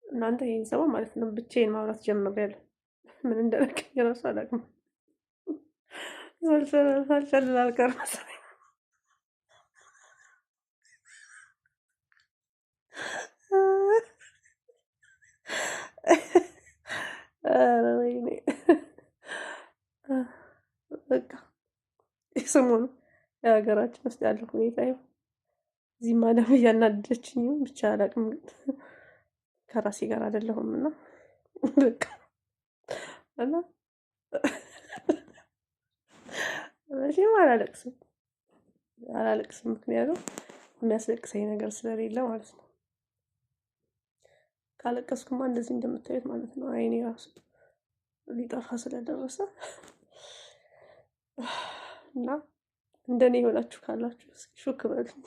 እናንተ ይሄን ሰሞን ማለት ነው ብቻዬን ማውራት ጀምሬያለሁ። ምን እንደነካኝ እራሱ አላውቅም። ሳልጨልል አልቀርም መሰለኝ። ኧረ ወይኔ በቃ የሰሞኑ የሀገራችን ውስጥ ያለው ሁኔታ ይሁን እዚህ ማለም እያናደደችኝ ይሁን ብቻ አላውቅም፣ ግን ከራሴ ጋር አይደለሁም እና በቃ እና መቼም አላለቅስም ምክንያቱም የሚያስለቅሰኝ ነገር ስለሌለ ማለት ነው። ካለቀስኩማ እንደዚህ እንደምታዩት ማለት ነው አይኔ ራሱ ሊጠፋ ስለደረሰ እና እንደኔ የሆናችሁ ካላችሁ እስኪ ሹክ በሉኝ።